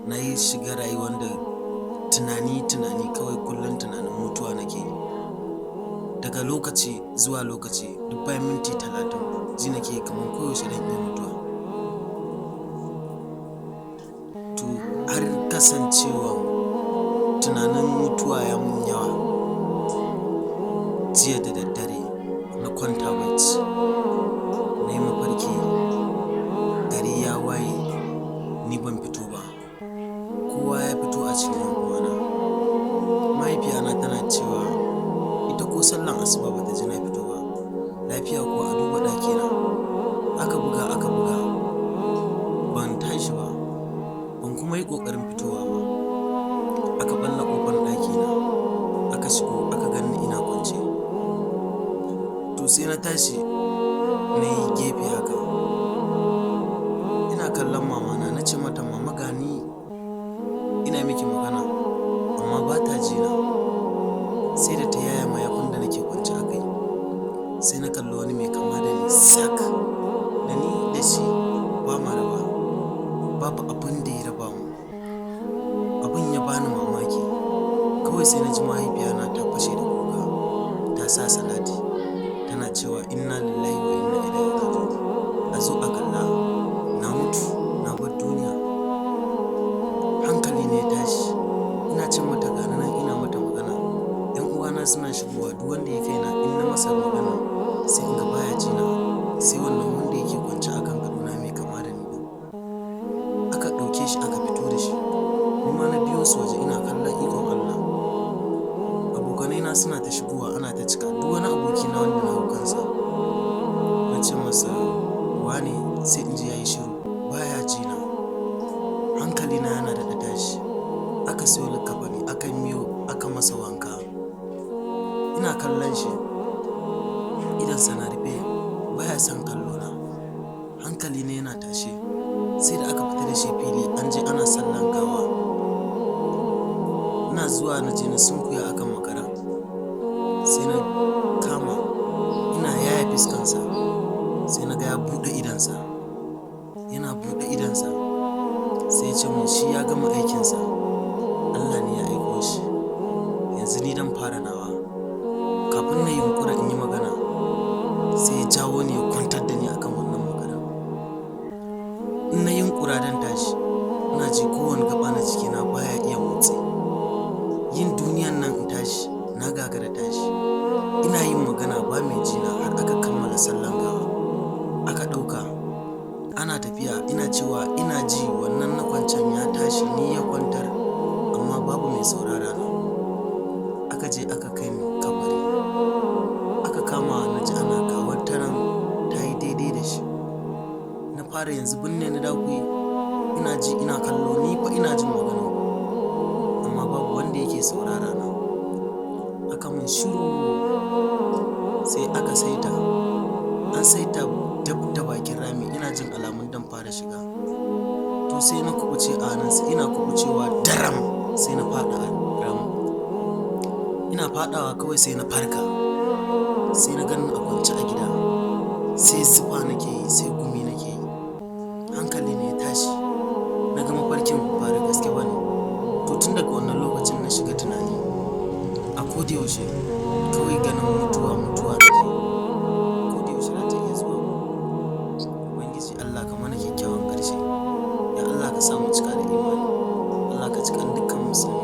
na yi shiga rayuwar da tunani kawai, kullum tunanin mutuwa nake yi. Daga lokaci zuwa lokaci, duk bayan minti 30 ji nake kamar koyaushe zan iya mutuwa. To har kasancewa tunanin mutuwa ya mun yawa, jiya da daddare na kwanta bacci, na yi mafarki gari ya waye ni ban fito ba, kowa ya fito a cikin yan uwana. Mahaifiyana tana cewa ita ko sallan asuba bata ji na fito ba, lafiya kuwa a duba ɗakina. Aka buga ban tashi ba, ban kuma yi ƙoƙarin fitowa ba. Aka ɓalla ƙofar ɗakina, aka shigo aka ganni ina kwance. To sai na tashi na yi gefe haka, ina kallon mamana, na ce mata, mama gani ina miki magana amma ba ta ji na. Sai da ta yaya mayafin da nake kwance a kai, sai na kalli wani mai kama da ni sak, da ni da shi ba ma raba, babu abin da ya raba mu. Abin ya bani mamaki, kawai sai na ji mahaifiyana ta fashe da kuka, ta sa salati, tana cewa inna lillahi wa inna ilaihi raji'un. A zo a kalla, na mutu na bar duniya. Hankali ne ya tashi, ina ce mata gani nan ina mata magana. Yan uwana suna shigowa, duk wanda ya kai na in na masa magana sai in ga baya ji na, sai wannan wanda yake kwance akan gadona mai kama da ni din. Aka ɗauke shi aka fito da shi, ni ma na biyo su waje ina kallon ikon Allah. Abokanai na suna ta shigowa, ana ta cika, duk wani aboki na wanda na hau kansa na ce masa wane, sai in ji yayi shiru baya ji na. Hankali na yana da tashi. Aka siyo likkafani, aka miyo, aka masa wanka. Ina kallon shi, idansa na rufe, baya son kallo na. Hankali ne yana tashi. Sai da aka fita da shi fili, an je ana sallan gawa. Ina zuwa na je na sunkuya akan makara, sai na kama ina yaya fiskansa, sai na ga ya buɗe idansa. Yana buɗe idansa sai ya ce mun shi ya gama aikinsa, Allah ne ya aiko shi, yanzu ni dan fara nawa. Kafin na yi yunƙura in yi magana, sai ya jawo ni ya kwantar da ni akan wannan makara. In na yi yunƙura dan tashi, ina ji kowane gaba na jikina baya iya motsi. Yin duniyan nan in tashi na gagara tashi. Ina yin magana ba mai jina har aka kammala sallan gawa. Aka ɗauka ana tafiya, ina cewa ina ji wannan na kwancen ya tashi ni ya kwantar, amma babu mai saurara na. Aka je aka kai ni kabari, aka kama na ji ana gawar taran ta yi daidai da shi. Na fara yanzu binne ni da kuyi, ina ji ina kallo, ni fa ina jin magana amma babu wanda yake saurara na. Aka mun shiru, sai aka saita, an saita dab da bakin rami, ina jin alamun dan fara shiga. To sai na kubuce a nan, sai ina kubucewa daram, sai na faɗa a ramu. Ina faɗawa kawai sai na farka, sai na ganni a kwance a gida, sai zufa nake yi, sai gumi nake yi. Hankali ne ya tashi, na ga mafarkin ba da gaske ba ne. To tun daga wannan lokacin na shiga tunani, a koda yaushe kawai ganin mutuwa nake. Koda yaushe za ta iya zuwa. Ubangiji Allah ka mana kyakkyawan ƙarshe, ya Allah ka sa mu cika da imani, Allah ka cikan dukkan musulmi.